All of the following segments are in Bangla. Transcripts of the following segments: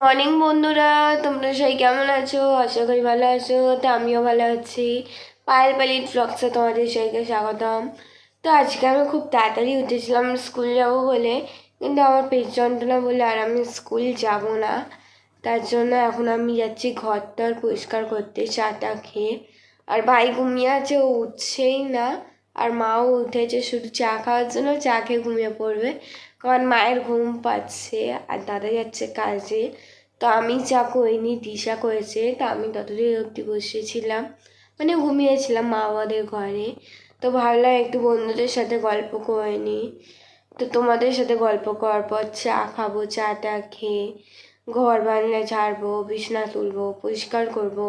মর্নিং বন্ধুরা, তোমরা সবাই কেমন আছো? আশা করি ভালো আছো। তো আমিও ভালো আছি। পায়েল পালিট ব্লগসে তোমাদের সবাইকে স্বাগতম। তো আজকে আমি খুব তাড়াতাড়ি উঠেছিলাম স্কুল যাব বলে, কিন্তু আমার পেট যন্ত্রণা বলে আর আমি স্কুল যাব না। তার জন্য এখন আমি যাচ্ছি ঘরটার পরিষ্কার করতে, চাটা খেয়ে। আর ভাই ঘুমিয়ে আছে, ও উঠছেই না। আর মাও উঠেছে শুধু চা খাওয়ার জন্য, চা খেয়ে ঘুমিয়ে পড়বে, কারণ মায়ের ঘুম পাচ্ছে আর দাদা যাচ্ছে কাজে। তো আমি চা করিনি, দিশা করেছে। তো আমি ততদিন অবধি বসেছিলাম, মানে ঘুমিয়েছিলাম মা বাবাদের ঘরে। তো ভাবলাম একটু বন্ধুদের সাথে গল্প করে নিই। তো তোমাদের সাথে গল্প করার পর চা খাবো, চাটা খেয়ে ঘর বারান্দা ঝাড়বো, বিছানা তুলবো, পরিষ্কার করব,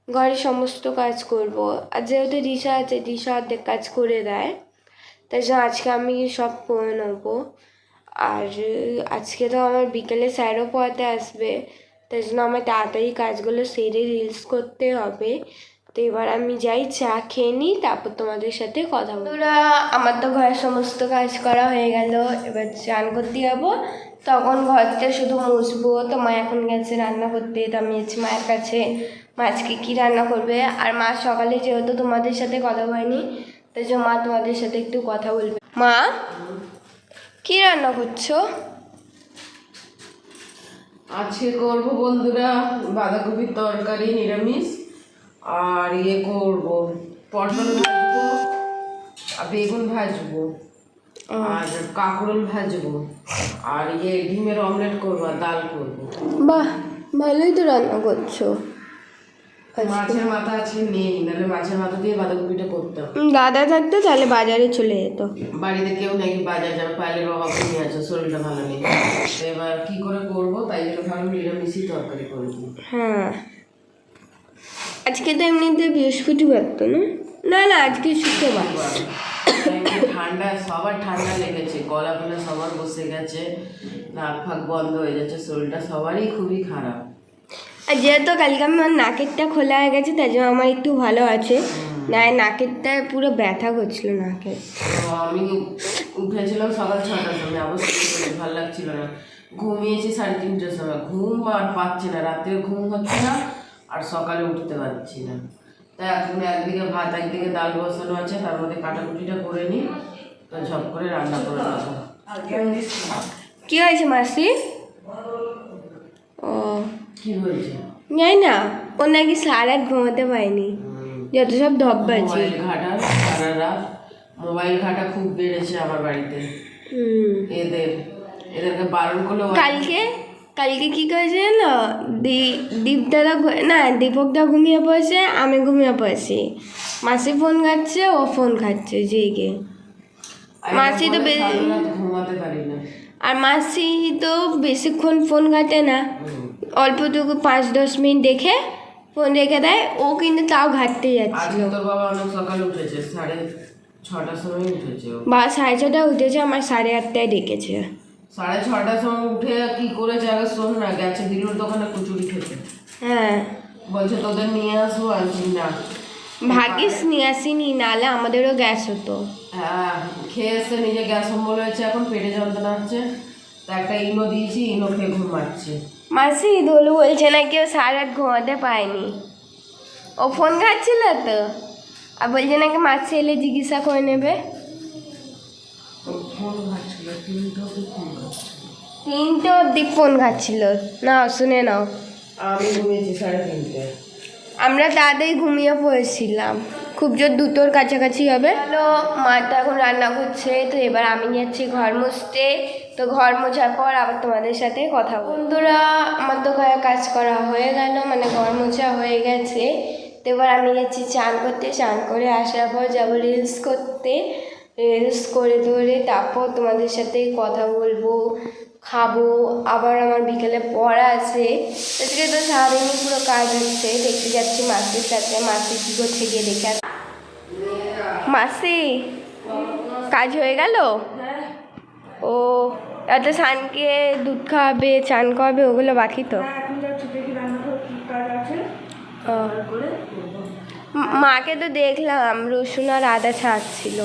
ঘরের সমস্ত কাজ করব। আর যেহেতু দিশা আছে, দিশা অর্ধেক কাজ করে দেয়, তাই জন্য আজকে আমি সব করে নেবো। আর আজকে তো আমার বিকেলে স্যারও পড়াতে আসবে, তাই জন্য আমার তাড়াতাড়ি কাজগুলো সেরে রিলস করতে হবে। তো এবার আমি যাই, চা খেয়ে নিই, তারপর তোমাদের সাথে কথা বলবো। আমার তো ঘরের সমস্ত কাজ করা হয়ে গেল, এবার চান করতে যাবো। তখন ঘরটা শুধু মুছবো। তো মা এখন গেছে রান্না করতে, তো আমি যাচ্ছি মায়ের কাছে। মা আজকে কী রান্না করবে। আর মা সকালে যেহেতু তোমাদের সাথে কথা বলেনি, তাই জন্য মা তোমাদের সাথে একটু কথা বলবে। মা, কি রান্না করছো? আজকে করবো বন্ধুরা বাঁধাকপির তরকারি নিরামিষ, আর করবো পটল ভাজবো, আর বেগুন ভাজবো, আর কাঁকরোল ভাজবো, আর ডিমের অমলেট করবো, আর ডাল করবো। বাহ, ভালোই তো রান্না করছো। মাছের মাথা আজকে নেই, নাহলে মাছের মাথা দিয়ে বাঁধাকপিটা করতাম। দাদা থাকতো তাহলে বাজারে চলে যেত। বাড়িতে কেউ নাকি বাজার যাবে, পায়েলের বাবা নিয়ে আছে, শরীরটা ভালো নেই। এবার কি করে করবো, তাই জন্য ভাবলাম নিরামিষই তরকারি করবো। হ্যাঁ, আজকে তো এমনিতে বৃহস্পতিবার তো না? না না, আজকে শুক্রবার। ঠান্ডা, সবার ঠান্ডা লেগেছে, গলা ফলা সবার বসে গেছে, নাক ফাঁক বন্ধ হয়ে যাচ্ছে, শরীরটা সবারই খুবই খারাপ। আর যেহেতু কালকে আমার নাকেরটা খোলা হয়ে গেছে, তাই জন্য আমার একটু ভালো আছে। না, নাকেরটা পুরো ব্যথা করছিল নাকে। আমি উঠেছিলাম সকাল 6টার সময়, আবার ভালো লাগছিল না, ঘুমিয়েছি 3:30টার সময়, ঘুম আর পাচ্ছি না, রাত্রে ঘুম হচ্ছে না, আর সকালে উঠতে পারছি না। তাই এখন একদিকে ভাত, একদিকে ডাল বসানো আছে, তার মধ্যে কাটাকুটিটা করে নিই, তো ঝপ করে রান্না করে নেবো। কি হয়েছে মাসি? ও, কি হয়েছে? জানি না, ও নাকি সারা রাত ঘুমাতে পারেনি, যত সব ধব্বাজি। মোবাইল ঘাটা সারা রাত, মোবাইল ঘাটা খুব বেড়েছে আমার বাড়িতে। এদেরকে বারণ করলে কালকে কি করেছে জানো? দীপদাদা না, দীপকদা ঘুমিয়ে পড়েছে, আমি ঘুমিয়ে পড়েছি। মাসি ফোন খাচ্ছে, ও ফোন খাচ্ছে জেগে। মাসি তো ঘুমাতে পারি না। আর মাসি তো বেশিক্ষণ ফোন ঘাটে না, অল্পটুকু 5-10 মিনিট দেখে ফোন রেখে দেয়। ও কিন্তু তাও ঘাটতে যাচ্ছিল। তোর বাবা অনেক সকালে উঠেছে, 6:30টার সময় উঠেছে। বা 6:30টায় উঠেছে, আমার 8:30টায় ডেকেছে। 6:30টার সময় উঠে কি করেছে আগে শোন না, গেছে দিলুর দোকানে কচুরি খেতে। হ্যাঁ, বলছে তোদের নিয়ে আসবো, আনছি না। ভাগ্যিস নিয়ে আসিনি, নাহলে আমাদেরও গ্যাস হতো। হ্যাঁ, খেয়ে এসে নিজে গ্যাস অম্বল হয়েছে, এখন পেটে যন্ত্রণা হচ্ছে, তা একটা ইনো দিয়েছি, ইনো খেয়ে ঘুমাচ্ছে। মাসি দোলু বলছে না কেউ সারা রাত ঘুমাতে পায়নি, ও ফোন ঘাটছিল তো, আর বলছে নাকি মাসি এলে জিজ্ঞাসা করে নেবে। ফোন ঘাটছিল, 3টে অব্দি ফোন ঘাটছিল। না, শুনে নাও, আমি ঘুমিয়েছি 3:30টায়। আমরা তাড়াতাড়ি ঘুমিয়ে পড়েছিলাম, খুব জোর 2টোর কাছাকাছি হবে। হ্যালো, মা তো এখন রান্না করছে, তো এবার আমি যাচ্ছি ঘর মুছতে। তো ঘর মোছার পর আবার তোমাদের সাথে কথা বন্ধুরা, আমার তো ঘরে কাজ করা হয়ে গেল, মানে ঘর মোছা হয়ে গেছে। তো এবার আমি যাচ্ছি চান করতে, চান করে আসার পর যাবো রিলস করতে, রিলস করে ধরে তারপর তোমাদের সাথে কথা বলবো, খাবো। আবার আমার বিকেলে পড়া আছে, আজকে তো সারাদিনই পুরো কাজ হচ্ছে। দেখতে যাচ্ছি মাসির সাথে, মাসি কী করছে গিয়ে দেখে। মাসি, কাজ হয়ে গেল? ও, এত সানকে দুধ খাওয়াবে, চান খাওয়াবে, ওগুলো বাকি তো। মাকে তো দেখলাম রসুন আর আদা ছাড়ছিল।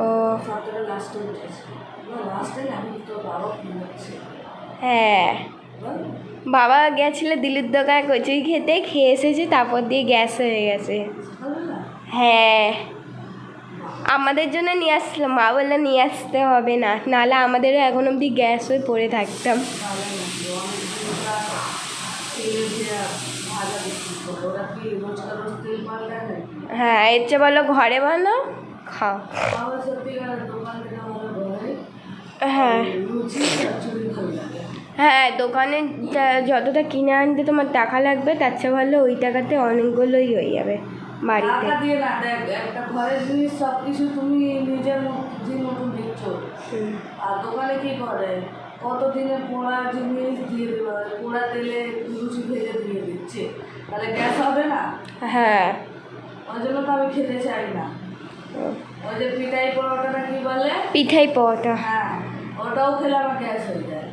ও 17 লাস্টে উঠেছে, লাস্টে না, আমি তো বাবা ঘুমাচ্ছে। হ্যাঁ, বাবা গেছিলো দিলুর দোকানে কচুরি খেতে, খেয়ে এসেছে, তারপর দিয়ে গ্যাস হয়ে গেছে। হ্যাঁ, আমাদের জন্য নিয়ে আসছিল, মা বললো নিয়ে আসতে হবে না, নাহলে আমাদেরও এখন অবধি গ্যাস হয়ে পড়ে থাকতাম। হ্যাঁ, এর চেয়ে বলো ঘরে বানাও, খাও। হ্যাঁ হ্যাঁ, দোকানে যতটা কিনে আনতে তোমার টাকা লাগবে, তার চেয়ে ভালো ওই টাকাতে অনেকগুলোই হয়ে যাবে বাড়িতে। টাকা দিয়ে না, দেখ একটা ঘরের জিনিস সব কিছু তুমি নিজের মতন দিচ্ছ, আর দোকানে কি করে কতদিনে পোড়া জিনিস দিয়ে দেওয়া, পোড়া তেলে লুচি ভেজে দিয়ে দিচ্ছে, তাহলে গ্যাস হবে না? হ্যাঁ, ওই জন্য তো আমি খেতে চাই না। ওই যে পিঠাই পরোটাটা কি বলে, পিঠাই পরোটা, হ্যাঁ ওটাও খেলে আমার গ্যাস হয়ে যায়।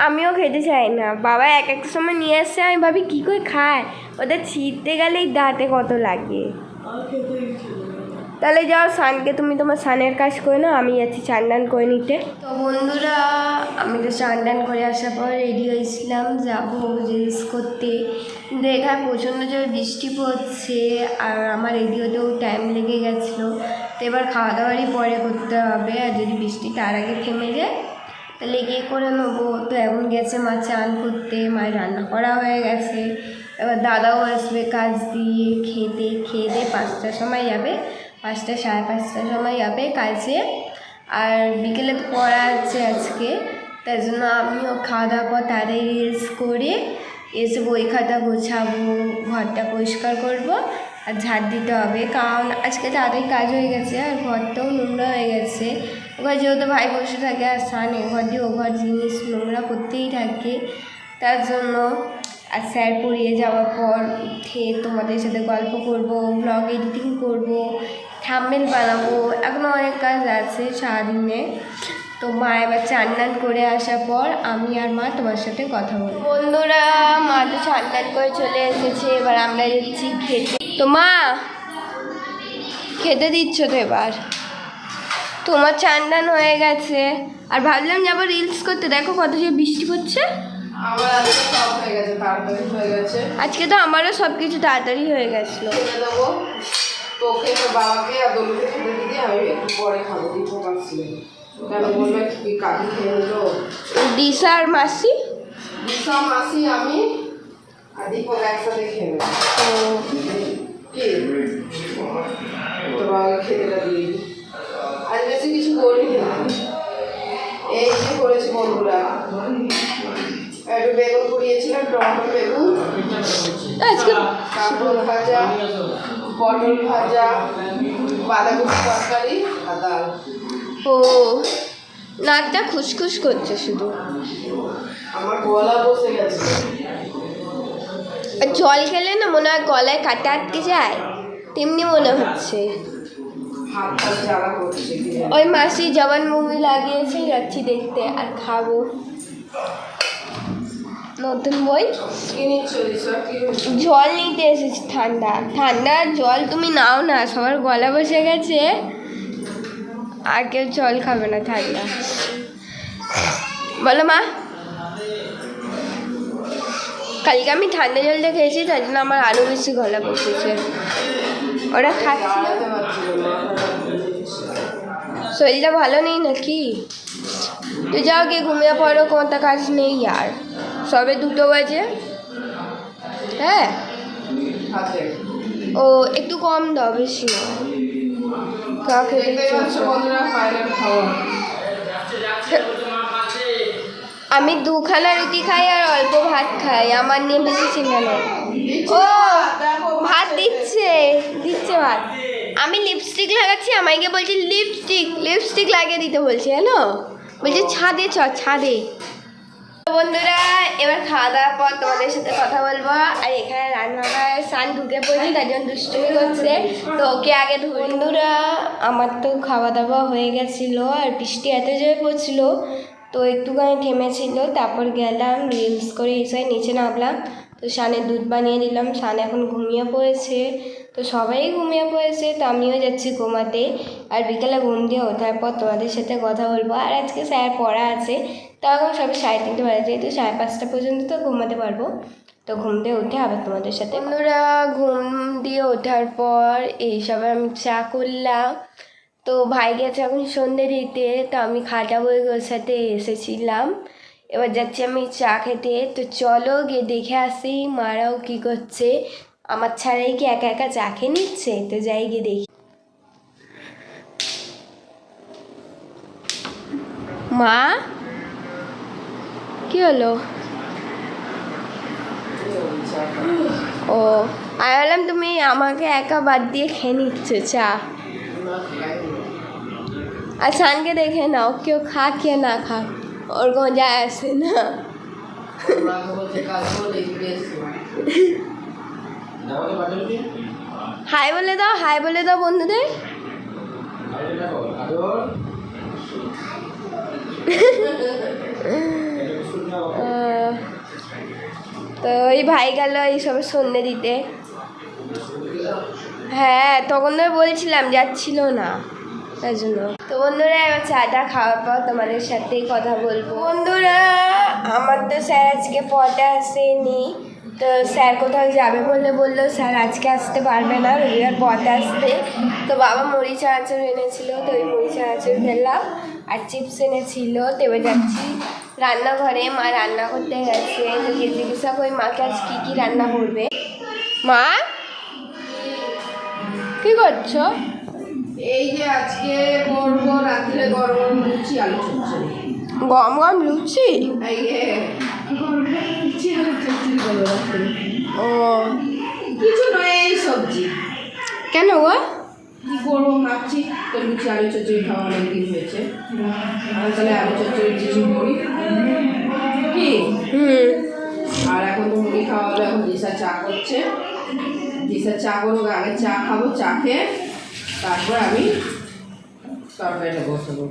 আমিও খেতে চাই না, বাবা এক একটা সময় নিয়ে আসছে, আমি ভাবি কী করে খায়, ওদের ছিঁড়তে গেলেই দাঁতে কত লাগে। আমার খেতে ইচ্ছে করে। তাহলে যাও স্নানকে, তুমি তোমার স্নানের কাজ করে নাও, আমি যাচ্ছি চান টান করে নিতে। তো বন্ধুরা, আমি তো চান টান করে আসার পর রেডি হয়েছিলাম, যাবো রিলস করতে, কিন্তু এখানে প্রচণ্ড জোরে বৃষ্টি পড়ছে, আর আমার রেডি হতেও টাইম লেগে গেছিলো। তো এবার খাওয়া দাওয়ারই পরে করতে হবে, আর যদি বৃষ্টি তার আগে থেমে যায় তাহলে গিয়ে করে নেবো। তো এখন গেছে মা চান করতে, মায়ের রান্না করা হয়ে গেছে, এবার দাদাও আসবে কাজ দিয়ে, খেয়ে দিয়ে 5টার সময় যাবে, 5টা সাড়ে 5টার সময় যাবে কাজে। আর বিকেলে তো পড়া আছে আজকে, তাই জন্য আমিও খাওয়া দাওয়ার পর তাড়াতাড়ি রিলস করে এসে বই খাতা গোছাবো, ঘরটা পরিষ্কার করব, আর ঝাড় দিতে হবে, কারণ আজকে তাড়াতাড়ি কাজ হয়ে গেছে, আর ঘরটাও নোংরা হয়ে গেছে। ওখানে যেহেতু ভাই বসে থাকে, আর সান এঘর দিয়ে ওঘর জিনিস নোংরা করতেই থাকে, তার জন্য। আর স্যার পড়িয়ে যাওয়ার পর উঠে তোমাদের সাথে গল্প করব, ব্লগ এডিটিং করব, থাম্বনেল বানাবো, এখনও অনেক কাজ আছে সারাদিনে। তো মা এবার চান টান করে আসার পর আমি আর মা তোমার সাথে কথা বলবো। বন্ধুরা, মা তো চান টান করে চলে এসেছে, এবার আমরা যাচ্ছি খেতে। তো মা খেতে দিচ্ছ তো এবার? তোমার চান টান হয়ে গেছে, আর ভাবলাম যাবো রিলস করতে, দেখো কত যে বৃষ্টি পড়ছে। আমার আজকে সব হয়ে গেছে, তাড়াতাড়ি হয়ে গেছে। আজকে তো আমারও সব কিছু তাড়াতাড়ি হয়ে গেছিলো। খেতে দেবো তোকে, তো বাবাকে আর দলুকে খেতে দিদি, আমি একটু পরে খাবো, দিতে পারছি কেন বলবে কি কাকি খেয়ে নিলো। দিশা আর মাসি, দিশা মাসি আমি আর দীপক একসাথে খেয়ে নেবো। কি তোর বাবাকে খেতেটা দিয়ে দিই, আজ বেশি কিছু করিনি, এই যে করেছি বন্ধুরা, একটু বেগুন পুড়িয়েছিলাম, টমেটো বেগুন, কাঁকরোল ভাজা, পটল ভাজা, বাঁধাকপি তরকারি আর ডাল। ও নাকটা খুসখুস করছে শুধু, আমার গলা বসে গেছে। আর জল খেলে না মনে হয় গলায় কাটা আটকে যায়, তেমনি মনে হচ্ছে। হাতটা জ্বালা করছে। ওই মাসি জবান মুভি লাগিয়েছে, যাচ্ছি দেখতে আর খাবো। নতুন বই জল নিতে এসেছি, ঠান্ডা ঠান্ডা জল তুমি নাও না, সবার গলা বসে গেছে, আর কেউ জল খাবে না ঠান্ডা। বলো মা, কালকে আমি ঠান্ডা জলটা খেয়েছি, তার জন্য আমার আরও বেশি গলা বসেছে। ওরা খাচ্ছি, শরীরটা ভালো নেই নাকি? তো যাও গিয়ে ঘুমিয়ে পড়ো, কোনটা কাজ নেই আর, সবে 2টো বাজে। হ্যাঁ, ও একটু কম দাও, বেশি না। আমি 2খানা রুটি খাই আর অল্প ভাত খাই, আমার নিয়ে বেশি চিন্তা নেই। ও ভাত দিচ্ছে ভাত। আমি লিপস্টিক লাগাচ্ছি, আমাকে বলছে লিপস্টিক লাগিয়ে দিতে বলছে, জানো, বলছে ছাদে ছাদে। বন্ধুরা, এবার খাওয়া দাওয়ার পর তোমাদের সাথে কথা বলবো। আর এখানে রান্নাঘরে সান ঢুকে পড়েছে, তার জন্য দুষ্টুমি করছে, তো ওকে আগে বন্ধুরা, আমার তো খাওয়া দাওয়া হয়ে গেছিলো, আর বৃষ্টি এত জোরে পড়ছিল, তো একটুখানি থেমেছিল, তারপর গেলাম রিলস করে এসে নিচে নামলাম। তো সানের দুধ বানিয়ে দিলাম, সান এখন ঘুমিয়ে পড়েছে। তো সবাই ঘুমিয়ে পড়েছে, তো আমিও যাচ্ছি ঘুমাতে। আর বিকেলে ঘুম দিয়ে ওঠার পর তোমাদের সাথে কথা বলবো। আর আজকে স্যার পড়া আছে, তো এখন সবে 3:30 বাজে, তো 5:30 পর্যন্ত তো ঘুমাতে পারবো। তো ঘুম দিয়ে উঠে আবার তোমাদের সাথে। বন্ধুরা, ঘুম দিয়ে ওঠার পর এইসব আমি চা করলাম। তো ভাই গেছে এখন সন্ধ্যে দিতে, তো আমি খাটা বই গোছাতে এসেছিলাম। এবার যাচ্ছি আমি চা খেতে। তো চলো গিয়ে দেখে আসি মারাও কী করছে, আমার ছাড়াই কি একা একা চা খেয়ে নিচ্ছে। তো যাই গিয়ে দেখি। মা, কি হলো? ও, আমি বললাম তুমি আমাকে একা বাদ দিয়ে খেয়ে নিচ্ছে চা। আর সানকে দেখে নাও, কেউ খা কে না খা, ওর কোনো যায় আসে না। হাই বলে দাও, হাই বলে দাও বন্ধুদের। তো ওই ভাই গেল এইসবের সন্ধ্যে দিতে। হ্যাঁ, তখন তো বলছিলাম যাচ্ছিল না, তার জন্য। তো বন্ধুরা, এবার চাটা খাওয়ার পর তোমাদের সাথেই কথা বলবো। বন্ধুরা, আমার তো স্যার আজকে পড়াতে আসেনি। তো স্যার কোথাও যাবে বলে বললো, স্যার আজকে আসতে পারবে না, রবিবার পড়াতে আসতে। তো বাবা মুড়ি চানাচুর এনেছিল, তো ওই মুড়ি চানাচুর খেলাম। আর চিপস এনেছিল। তো এবার যাচ্ছি রান্নাঘরে, মা রান্না করতে গেছে। তো গিয়ে জিজ্ঞাসা করি মাকে আজ কী কী রান্না করবে। মা, কি করছো? এই যে আজকে করবো রাত্রে গরম লুচি আলু চচ্চড়ি। গম গম লুচি? এই যে লুচি আলু চচ্চড়ি করবো রাত্রে। ও, কিছু নয়, এই সবজি। কেন গো? কি করবো ভাবছি, তো লুচি আলু চচ্চড়ি খাওয়া অনেকদিন হয়েছে। তাহলে আলু চচ্চড়ি কিছু করি কি। আর এখন তো মুড়ি খাওয়া হলো, এখন দিশা চা করছে। দিশা চা করুক, আগে চা খাবো, চা খেয়ে তারপর আমি তরকারিটা বসাবো।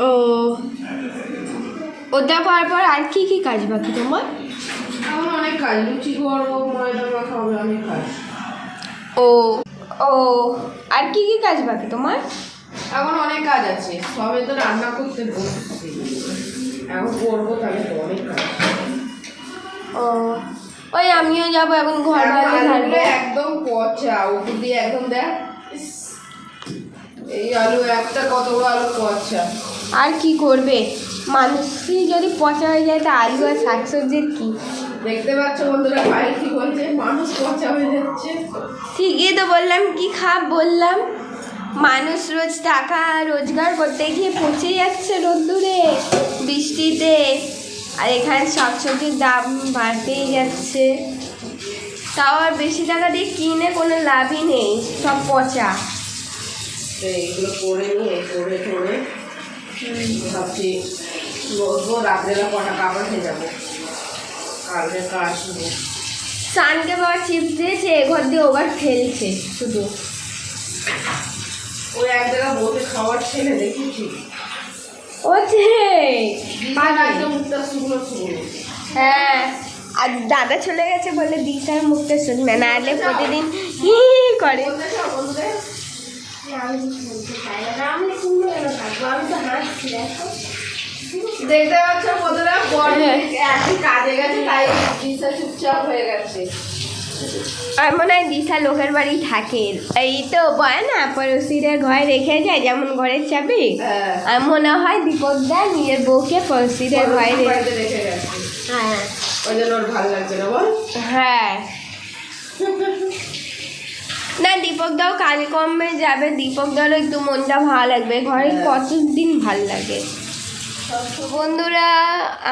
ও, ওটা করার পর আর কি কি কাজ বাকি তোমার? এখন অনেক কাজ, লুচি করবো, ময়দা মাখা হবে, অনেক কাজ। ও ও, আর কি কি কাজ বাকি তোমার? এখন অনেক কাজ আছে, সবে তো রান্না করতে বসছি, এখন করবো, তাহলে তো অনেক কাজ। ও, ওই আমিও যাবো এখন ঘর আলুগুলো একদম পচা, উপর দিয়ে একদম দেখ, এই আলু একটা কত বড় আলু পচা। আর কি করবে, মানুষই যদি পচা হয়ে যায় তা আলু আর শাকসবজির কি। দেখতে পাচ্ছ বন্ধুরা, ভাই কি বলছে, মানুষ পচা হয়ে যাচ্ছে। ঠিকই তো বললাম, কি খাপ বললাম। মানুষ রোজ টাকা রোজগার করতে গিয়ে পচে যাচ্ছে রোদ্দুরে বৃষ্টিতে। আর এখানে শাকসবজির দাম বাড়তেই যাচ্ছে, তাও আর বেশি টাকা দিয়ে কিনে কোনো লাভই নেই, সব পচা। এইগুলো করে নিয়ে করে টোরে ভাবছি বসবো, রাত্রেবেলা কটা কাপড় খেয়ে যাবো, কালকে কাজ শুরু। সানকে বাবা চিপস দিয়েছে, ঘর দিয়ে ওবার ফেলছে শুধু। ওই এক জায়গায় বসে খাবার ছেলে দেখেছি, ও একদম মুখটা শুকনো শুকনো। হ্যাঁ, আর দাদা চলে গেছে বলে দিশার মুখটা শুকনো, না হলে প্রতিদিন হি করে। দেখতে পাচ্ছ বন্ধুরা, এখন কাজে গেছে, তাই দিশা চুপচাপ হয়ে গেছে। আর মনে হয় দিশা লোকের বাড়ি থাকে, এই তো বয় না পড়োশিদের ঘরে রেখে যায় যেমন ঘরের চাবি। আর মনে হয় দীপকদা নিজের বউকে পড়োশিদের ঘরে রেখে গেছে। হ্যাঁ, ওই জন্য ওর ভালো লাগছে না বল। হ্যাঁ, না দীপকদাও কাজকর্মে যাবে, দীপকদারও একটু মনটা ভালো লাগবে, ঘরে কতদিন ভাল লাগে। বন্ধুরা,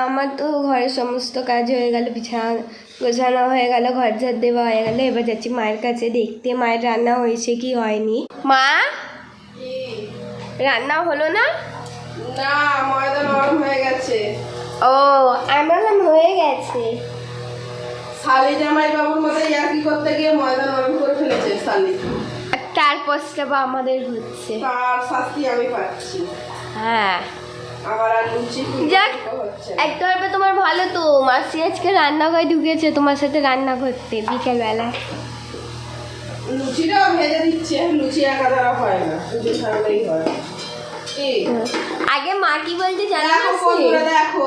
আমার তো ঘরের সমস্ত কাজ হয়ে গেল, বিছানা গোছানো হয়ে গেল, ঘর ঝাড় দেওয়া হয়ে গেল। এবার যাচ্ছি মায়ের কাছে দেখতে মায়ের রান্না হয়েছে কি হয়নি। মা, রান্না হলো না? না, ময়দা নরম হয়ে গেছে। ও, আমি বললাম হয়ে গেছে। শালি জামাই বাবুর মতো ইয়ার্কি করতে গিয়ে ময়দা নরম করে ফেলেছে শালি, তার পস্তাবা আমাদের হচ্ছে, তার শাস্তি আমি পাচ্ছি। হ্যাঁ, আমার আর লুচি যাক, হচ্ছে। একটা ব্যাপার তোমার ভালো তো, মাসি আজকে রান্নাঘরে ঢুকেছে তোমার সাথে রান্না করতে বিকেলবেলায়। লুচিটাও ভেজে দিচ্ছে, লুচি একা দ্বারা হয় না, লুচি ছাড়ালেই হয়। আগে মা কি বলতে জানো দেখো মাসি? বন্ধুরা, দেখো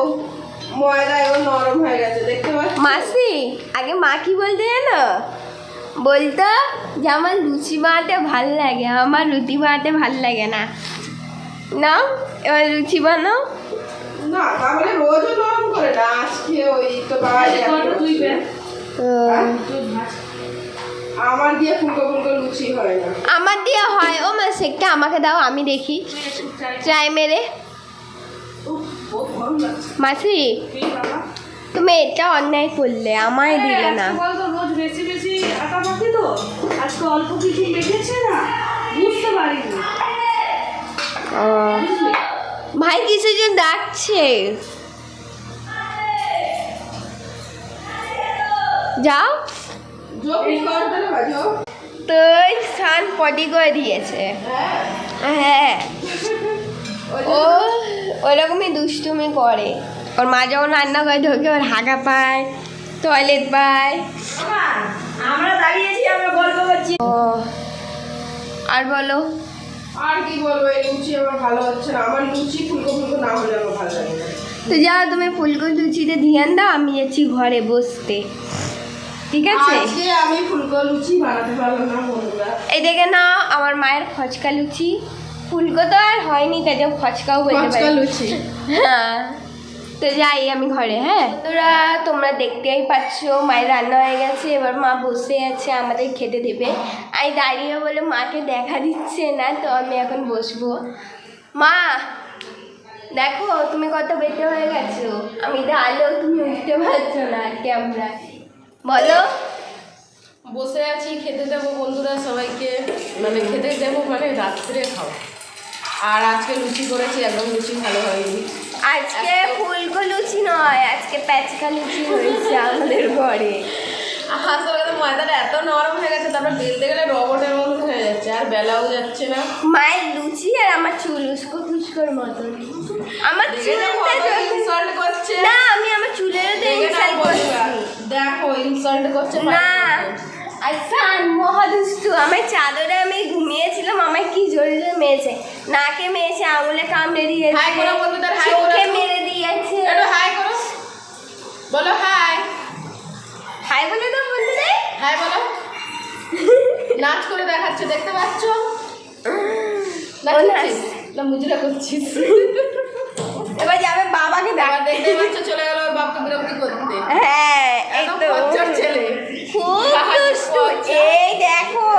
ময়দা এবার নরম হয়ে গেছে, দেখতে পাচ্ছ? মাসি আগে মা কি বলতে জানো? বলতো যে আমার লুচি বানাতে ভাল লাগে, আমার রুটি বানাতে ভাল লাগে না। নাও এবার লুচি বানাও। না তাহলে রোজও নরম করে না, আজকে ওই তো আমার দিয়ে ফুলকো ফুলকো লুচি হয় না। আমার দিয়ে হয়। ও মা সেটা আমাকে দাও, আমি দেখি ট্রাই মেরে। মাসি তুমি এটা অন্যায় করলে, আমায় দিলে না। রোজ বেশি বেশি আটা মাখি তো, আজকে অল্প কিছু মেখেছে না, বুঝতে পারিনি। ও ভাই কিছু জন ডাকছে, যাও। তো সান পটি করে দিয়েছে। হ্যাঁ ও ওরকমই দুষ্টুমি করে। ওর মা যখন রান্না করে ঢোকে ওর হাগা পায়, টয়লেট পায়। আমরা দাঁড়িয়েছি, আমরা গল্প করছি। ও আর বলো। আর কি বলবো, এই লুচি আমার ভালো হচ্ছে না, আমার লুচি ফুলকো ফুলকো না হলে আমার ভালো লাগে না। তো যাও তুমি ফুলকো লুচিতে ধ্যান দাও, আমি যাচ্ছি ঘরে বসতে, ঠিক আছে? আজকে আমি ফুলকো লুচি বানাতে পারলাম না বন্ধুরা। এই দেখে না আমার মায়ের ফচকা লুচি। ফুলকো তো আর হয়নি, তাই জন্য ফচকাও বলতে ফচকা পারি। লুচি। হ্যাঁ তো যাই আমি ঘরে। হ্যাঁ তোমরা দেখতেই পাচ্ছ মায়ের রান্না হয়ে গেছে, এবার মা বসে আছে আমাদের খেতে দেবে। আমি দাঁড়িয়ে বলে মাকে দেখা দিচ্ছে না, তো আমি এখন বসবো। মা দেখো তুমি কত বেটে হয়ে গেছো, আমি দাঁড়ালেও তুমি উঠতে পারছো না ক্যামেরা। বলো। বসে আছি, খেতে দেবো বন্ধুরা সবাইকে, মানে খেতে দেবো মানে রাত্রে খাও। আর আজকে লুচি করেছি, একদম লুচি ভালো হয়নি। আজকে ফুলকো লুচি নয়, আজকে প্যাচকা লুচি হয়েছে আমাদের ঘরে। আসলে তো ময়দাটা এত নরম হয়ে গেছে, তারপর বেলতে গেলে রবটের মতন হয়ে যাচ্ছে, আর বেলাও যাচ্ছে না। মায়ের লুচি আর আমার চুল উস্কো খুস্কোর মতন। আমার ইনসাল্ট করছে না, আমি আমার চুলেরও তো ইনসাল্ট করছি। দেখো ইনসাল্ট করছে না আচ্ছা মহাদুষ্টু। আমার চাদরে আমি ঘুমিয়েছিলাম, আমায় কি জোরে জোরে মেরেছে, নাকে মেরেছে, আঙুলে কামড়ে দিয়েছে, হাই করো বন্ধুদের, হাই করো, চোখে মেরে দিয়েছে। একটু হাই করো, বলো হাই। হাই বলে তো বন্ধুদের, হাই বলো। নাচ করে দেখাচ্ছে, দেখতে পাচ্ছ? নাচ না মুজরা করছিস। এবার যাবে বাবাকে আবার দেখ। দেখতে পাচ্ছ চলে গেল ওর বাপকে বিরক্তি করতে। হ্যাঁ একদম একদম বাচ্চার ছেলে। খুব দুষ্টু। এই দেখো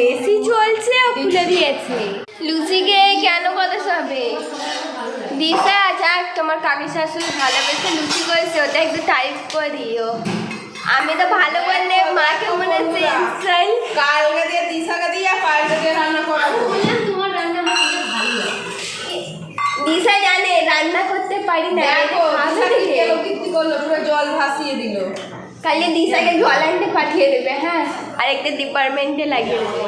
এসি চলছে, ও খুলে দিয়েছে। লুচিকে কেন কথা সবে দিশা, যাক তোমার কাকি শাশুড়ি ভালোবেসে লুচি করেছে, ওটা একটু তারিফ করে দিও। আমি তো ভালো বললে মাকে মনে হচ্ছে ইনসাল্ট। কালকে দিয়ে দিশাকে দিয়ে কালকে দিয়ে রান্না করাবো। তোমার রান্না করতে ভালো লাগে। দিশা জানে রান্না করতে পারি না। দেখো দিশা কি কেলো কীর্তি করলো, পুরো জল ভাসিয়ে দিল। কালে দিশাকে জল আনতে পাঠিয়ে দেবে। হ্যাঁ আর একটা ডিপার্টমেন্টে লাগিয়ে দেবে।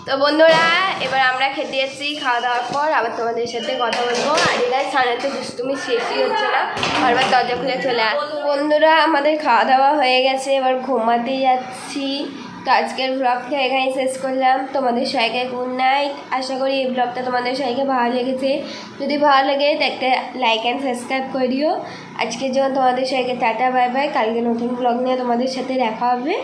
তো বন্ধুরা এবার আমরা খেতে যাচ্ছি, খাওয়া দাওয়ার পর আবার তোমাদের সাথে কথা বলবো। আর এরা সানাতে দুষ্টুমি শেষই হচ্ছে না, বারবার দরজা খুলে চলে আস। বন্ধুরা আমাদের খাওয়া দাওয়া হয়ে গেছে, এবার ঘুমাতে যাচ্ছি। তো আজকের ব্লগটা এখানেই শেষ করলাম। তোমাদের সবাইকে গুড নাইট। আশা করি এই ব্লগটা তোমাদের সবাইকে ভালো লেগেছে। যদি ভালো লাগে তো একটা লাইক অ্যান্ড সাবস্ক্রাইব করে দিও। আজকের জন্য তোমাদের সবাইকে টাটা বাই বাই। কালকে নতুন ব্লগ নিয়ে তোমাদের সাথে দেখা হবে।